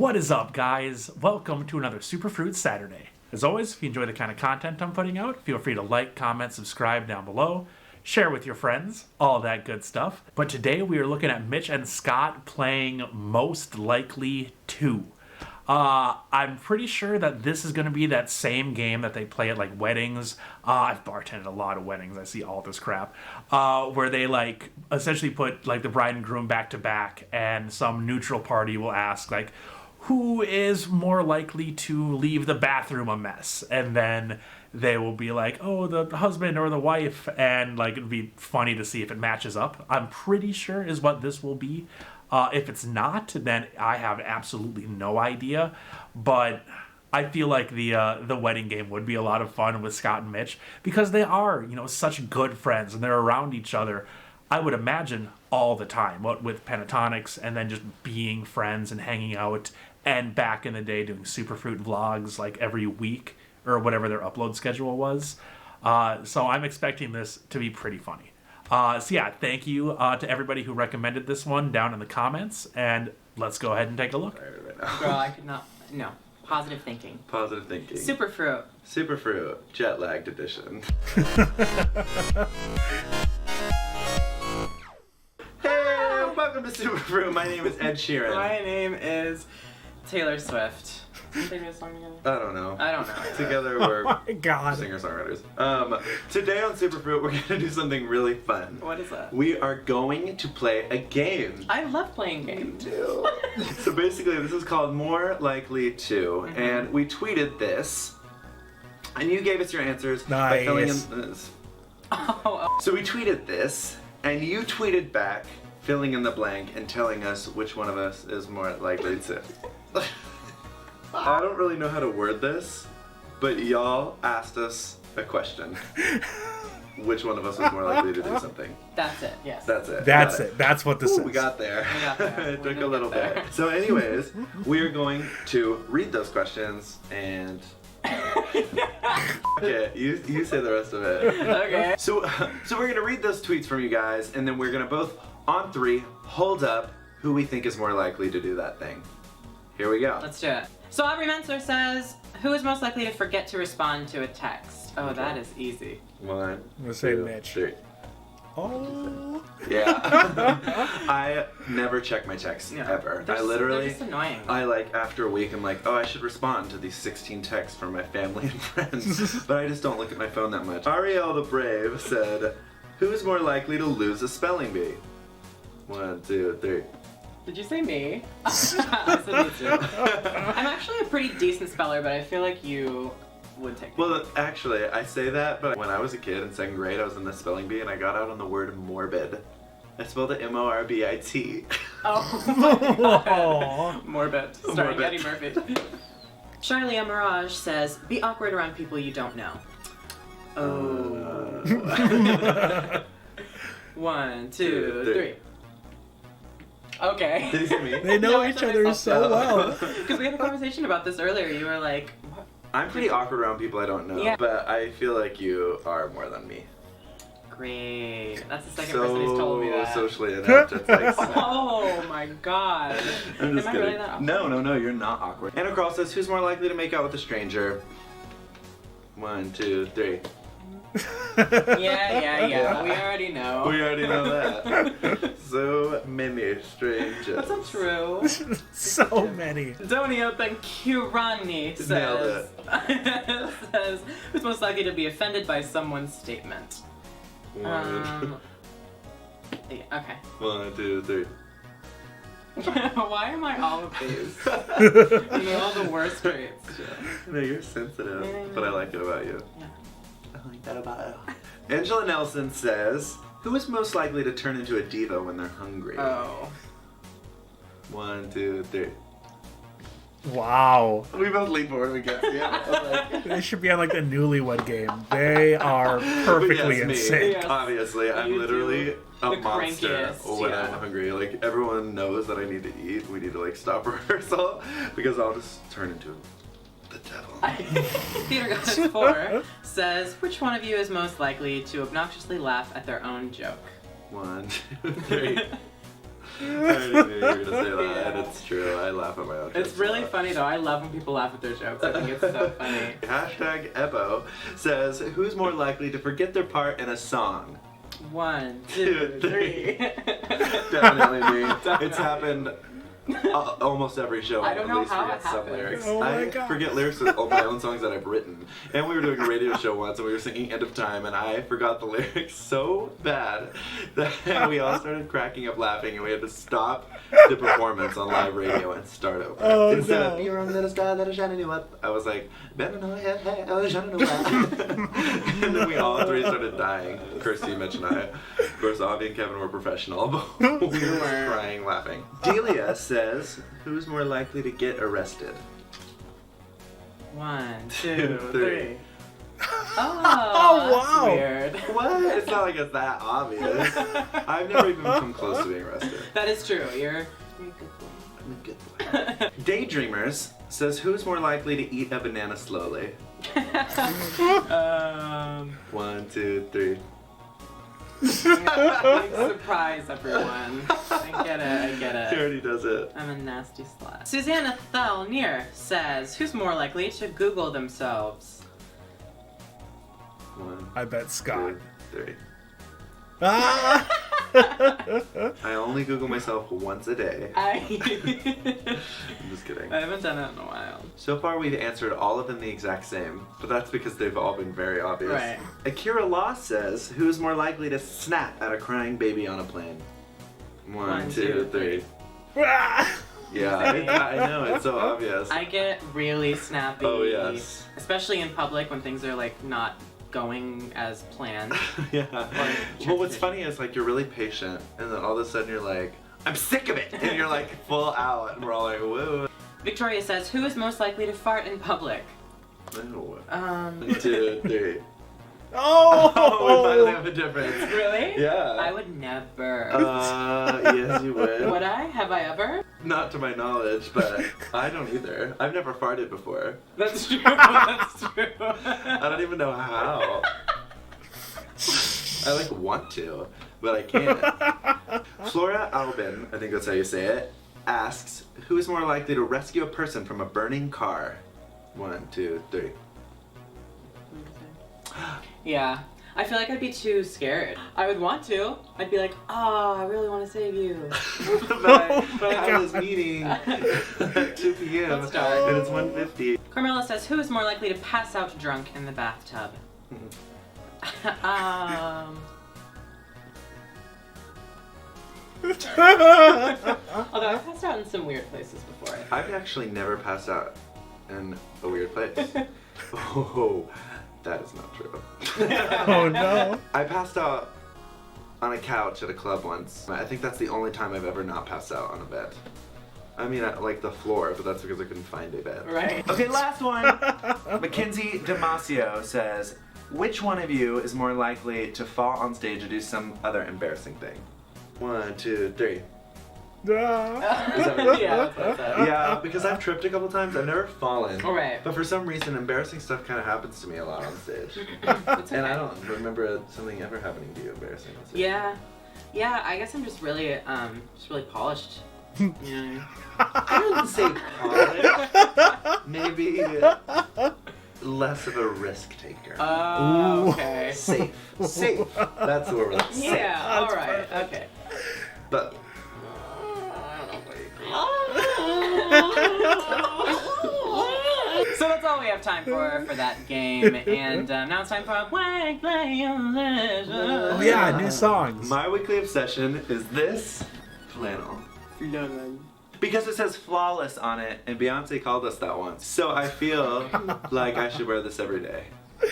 What is up, guys? Welcome to another Superfruit Saturday. As always, if you enjoy the kind of content I'm putting out, feel free to like, comment, subscribe down below, share with your friends, all that good stuff. But today we are looking at Mitch and Scott playing Most Likely To. I'm pretty sure that this is going to be that same game that they play at like weddings. I've bartended a lot of weddings. I see all this crap. Where they like essentially put like the bride and groom back to back, and some neutral party will ask like, who is more likely to leave the bathroom a mess? And then they will be like, oh, the husband or the wife, and like it'd be funny to see if it matches up. I'm pretty sure is what this will be. If it's not, then I have absolutely no idea. But I feel like the wedding game would be a lot of fun with Scott and Mitch because they are, such good friends and they're around each other. I would imagine all the time, what with pentatonics and then just being friends and hanging out, and back in the day doing Superfruit vlogs like every week or whatever their upload schedule was. So I'm expecting this to be pretty funny. So yeah, thank you to everybody who recommended this one down in the comments, and let's go ahead and take a look. Girl, I could not. No. Positive thinking. Positive thinking. Superfruit. Superfruit. Jet lagged edition. Hey, welcome to Superfruit. My name is Ed Sheeran. My name is Taylor Swift. Can we a song together? I don't know. I don't know. Together we're Oh my God. singer-songwriters. Today on Superfruit we're going to do something really fun. What is that? We are going to play a game. I love playing games. too. So basically this is called More Likely To, and we tweeted this, and you gave us your answers by filling in this. Oh. So we tweeted this, and you tweeted back, filling in the blank and telling us which one of us is more likely to. I don't really know how to word this, but y'all asked us a question. Which one of us was more likely to do something? That's it, yes. That's it. That's it. That's what this is. We got there. We got there. It We took did a little get there. bit. So anyways, we are going to read those questions and... Okay, you say the rest of it. Okay. So we're going to read those tweets from you guys, and then we're going to both, on three, hold up who we think is more likely to do that thing. Here we go. Let's do it. So Aubrey Mensler says, who is most likely to forget to respond to a text? Oh, that is easy. One, I'm gonna say two, Mitch. three. Oh. Yeah. I never check my texts ever. They're just annoying. I like after a week I'm like, oh, I should respond to these 16 texts from my family and friends, but I just don't look at my phone that much. Ariel the Brave said, who is more likely to lose a spelling bee? One, two, three. Did you say me? I said me too. I'm actually a pretty decent speller, but I feel like you would take me. Well, actually, I say that, but when I was a kid in 2nd grade, I was in the spelling bee and I got out on the word morbid. I spelled it M-O-R-B-I-T. Oh my god. Aw. Morbid. Starring Morbid. Eddie Murphy. Charlie Mirage says, be awkward around people you don't know. Oh. 1, 2, 3. Okay. Did you say me? They know each other so well. Because we had a conversation about this earlier. You were like, what? I'm pretty awkward around people I don't know, Yeah. but I feel like you are more than me. Great. That's the second person who's told me that. Socially inept. It's like, Oh my god. I'm just Am I kidding. really that awkward? No, you're not awkward. Anna Crawl says, who's more likely to make out with a stranger? 1, 2, 3. Yeah. We already know. We already know that. So many strangers. That's not true. So many. Donio Benkirani Nailed says, says, who's most likely to be offended by someone's statement? Yeah, okay. 1, 2, 3. Why am I all of these? They're all the worst traits. No, you're sensitive, but I like it about you. Yeah. I like that about you. Angela Nelson says, who is most likely to turn into a diva when they're hungry? Oh. 1, 2, 3. Wow. We both lean forward. We can't see it. They should be on like the newlywed game. They are perfectly Yes, in me. sync. Yes. Obviously, I'm You literally do a the monster crankiest, when yeah. I'm hungry. Like, everyone knows that I need to eat. We need to like stop rehearsal because I'll just turn into the devil. Theater Goddess 4 says, which one of you is most likely to obnoxiously laugh at their own joke? 1, 2, 3. didn't know you were gonna say that, and it's true. I laugh at my own jokes. It's really funny though. I love when people laugh at their jokes. I think it's so funny. Hashtag Ebo says, who's more likely to forget their part in a song? 1, 2, 3. Definitely me. It's happened almost every show. I don't know at least how forget it some happens. lyrics. Oh my I God. forget lyrics of all my own songs that I've written. And we were doing a radio show once and we were singing End of Time and I forgot the lyrics so bad that we all started cracking up laughing and we had to stop the performance on live radio and start over. Oh, Instead no. of "You're on the star that is shining you up," I was like, "Better know, hey, hey, I was shining you up." And then we all three started dying. Kirsty, Mitch, and I. Of course, Avi and Kevin were professional, but we were crying laughing. Delia says, who's more likely to get arrested? 1, 2, 3. 3. Oh, Oh, wow. that's weird. What? It's not like it's that obvious. I've never even come close to being arrested. That is true. You're a I'm a good boy. Daydreamers says, who's more likely to eat a banana slowly? good boy. 1, 2, 3. Big surprise, everyone. I get He it. already does it. I'm a nasty slut. Susanna Thalnier says, who's more likely to Google themselves? 1, I bet Scott. 2, 3. Ah! I only Google myself once a day. I I'm just kidding. haven't done it in a while. So far we've answered all of them the exact same, but that's because they've all been very obvious. Right. Akira Law says, who's more likely to snap at a crying baby on a plane? 1, 2, 3. Ah! Yeah, I know, it's so obvious. I get really snappy. Oh, yes. Especially in public when things are like not going as planned. Yeah. Or Well, what's funny is like you're really patient, and then all of a sudden you're like, I'm sick of it! And you're like full out, and we're all like, whoa. Victoria says, who is most likely to fart in public? No. 1, 1, 2, 3. Oh! Oh, we finally have a difference. Really? Yeah. I would never. Yes, you would. Would I? Have I ever? Not to my knowledge, but I don't either. I've never farted before. That's true. That's true. I don't even know how. I like want to, but I can't. Flora Albin, I think that's how you say it, asks, who is more likely to rescue a person from a burning car? 1, 2, 3. Yeah. I feel like I'd be too scared. I would want to. I'd be like, oh, I really want to save you. But I have this meeting at 2 p.m. Let's start. and it's 1:50. Carmela says, who is more likely to pass out drunk in the bathtub? Although I've passed out in some weird places before. I've actually never passed out in a weird place. Oh, that is not true. Oh no. I passed out on a couch at a club once. I think that's the only time I've ever not passed out on a bed. I mean, like the floor, but that's because I couldn't find a bed. Right. Okay, last one. Mackenzie Damasio says, which one of you is more likely to fall on stage or do some other embarrassing thing? 1, 2, 3. Ah. Yeah, that's what I said. Yeah, because I've tripped a couple times. I've never fallen. All right. But for some reason, embarrassing stuff kind of happens to me a lot on stage. It's And I okay. don't remember something ever happening to you embarrassing on stage. Yeah. Yeah, I guess I'm just really polished. You know? I wouldn't say polished. Maybe less of a risk taker. Oh, Ooh. okay. Safe. Safe. That's the word. Safe. Yeah, alright, okay. But So that's all we have time for that game, and now it's time for Wag Play Oh yeah, new songs. my weekly obsession is this flannel. Because it says flawless on it, and Beyonce called us that once. So I feel like I should wear this every day.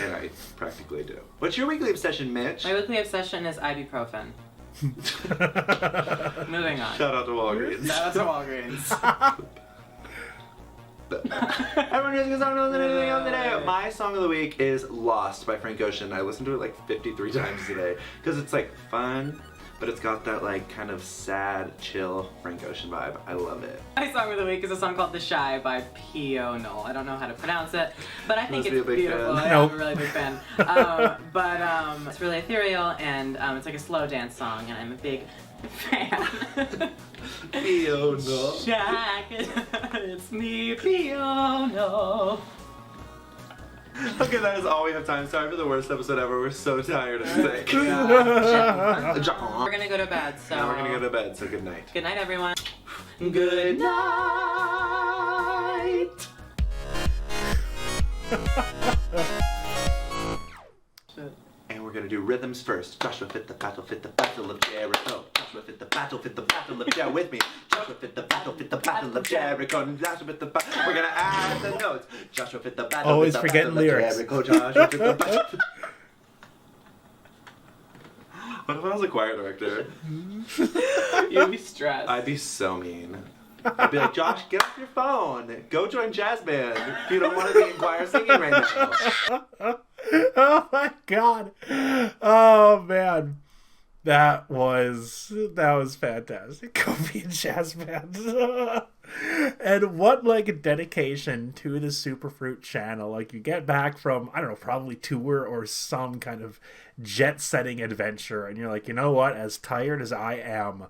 And I practically do. What's your weekly obsession, Mitch? My weekly obsession is ibuprofen. Moving on. Shout out to Walgreens. Shout out to Walgreens. Everyone knows the song today. My song of the week is Lost by Frank Ocean. I listened to it like 53 times today. Because it's like fun, but it's got that like kind of sad, chill Frank Ocean vibe. I love it. My song of the week is a song called The Shy by P.O. Knoll. I don't know how to pronounce it, but I think Must be a it's big beautiful. fan. I'm a really big fan. But it's really ethereal, and it's like a slow dance song, and I'm a big fan. P.O. Knoll. Jack, it's me, P.O. Knoll. Okay, that is all we have time. Sorry for the worst episode ever. We're so tired and sick. We're gonna go to bed, so... Now we're gonna go to bed, so good night. Good night, everyone. Good night! And we're gonna do rhythms first. Joshua fit the battle of Jericho. Joshua fit the battle of Jericho with me. Joshua fit the battle of Jericho. Joshua fit the battle. We're gonna add the notes. Joshua fit the battle. Always fit the forgetting battle lyrics. Of Jericho. Joshua fit the battle. What if I was a choir director? You'd be stressed. I'd be so mean. I'd be like, Josh, get off your phone. Go join jazz band if you don't want to be in choir singing right now. Oh my god. Oh man. That was fantastic. Go be in jazz band. And what like a dedication to the Superfruit channel. Like you get back from, I don't know, probably tour or some kind of jet-setting adventure, and you're like, you know what, as tired as I am,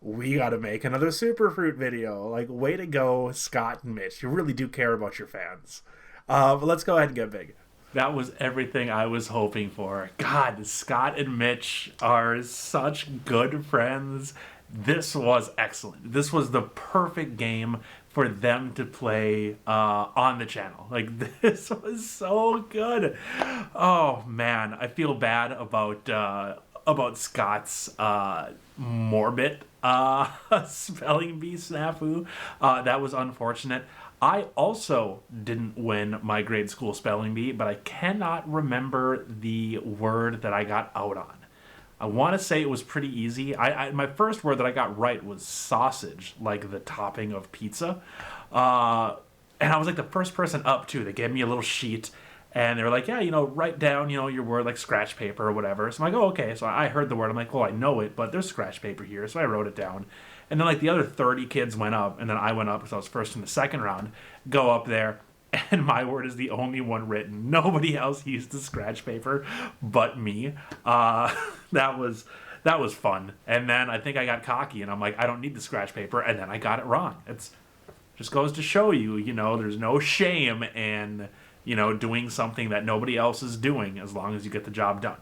we gotta make another Superfruit video. Like, way to go, Scott and Mitch. You really do care about your fans. But let's go ahead and get big. That was everything I was hoping for. God, Scott and Mitch are such good friends. This was excellent. This was the perfect game for them to play on the channel. Like, this was so good. Oh man, I feel bad about Scott's morbid spelling bee snafu. That was unfortunate. I also didn't win my grade school spelling bee, but I cannot remember the word that I got out on. I want to say it was pretty easy. My first word that I got right was sausage, like the topping of pizza. And I was like the first person up too. They gave me a little sheet and they were like, yeah, write down, your word, like scratch paper or whatever. So I'm like, oh, okay. So I heard the word. I'm like, well, I know it, but there's scratch paper here. So I wrote it down. And then like the other 30 kids went up, and then I went up because I was first in the second round, go up there, and my word is the only one written. Nobody else used the scratch paper but me. That was fun. And then I think I got cocky, and I'm like, I don't need the scratch paper, and then I got it wrong. It's just goes to show you, there's no shame in, doing something that nobody else is doing as long as you get the job done.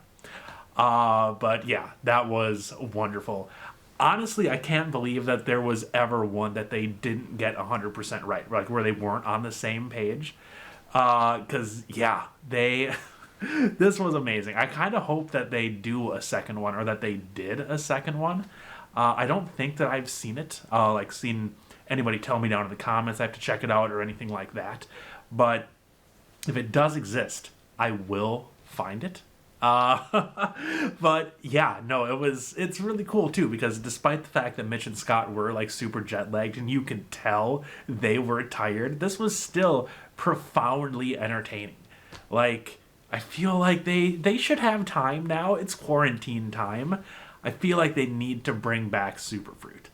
But yeah, that was wonderful. Honestly, I can't believe that there was ever one that they didn't get 100% right, like where they weren't on the same page. Because, yeah, this was amazing. I kind of hope that they do a second one, or that they did a second one. I don't think that I've seen it, seen anybody tell me down in the comments I have to check it out or anything like that. But if it does exist, I will find it. But yeah, no, it's really cool too, because despite the fact that Mitch and Scott were like super jet lagged and you could tell they were tired, this was still profoundly entertaining. Like, I feel like they should have time now. It's quarantine time. I feel like they need to bring back Superfruit.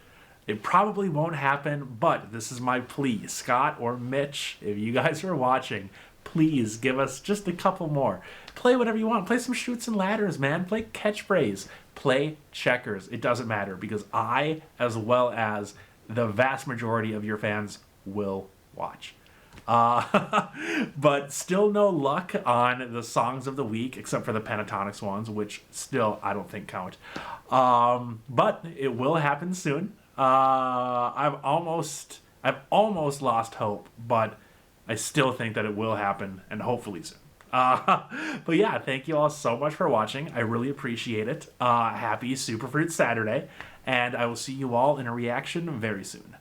It probably won't happen, but this is my plea. Scott or Mitch, if you guys are watching, please give us just a couple more. Play whatever you want. Play some Chutes and Ladders, man. Play catchphrase. Play checkers. It doesn't matter, because I, as well as the vast majority of your fans, will watch. But still no luck on the songs of the week, except for the pentatonics ones, which still I don't think count. But it will happen soon. I've almost lost hope, but I still think that it will happen, and hopefully soon. But yeah, thank you all so much for watching. I really appreciate it. Happy Superfruit Saturday, and I will see you all in a reaction very soon.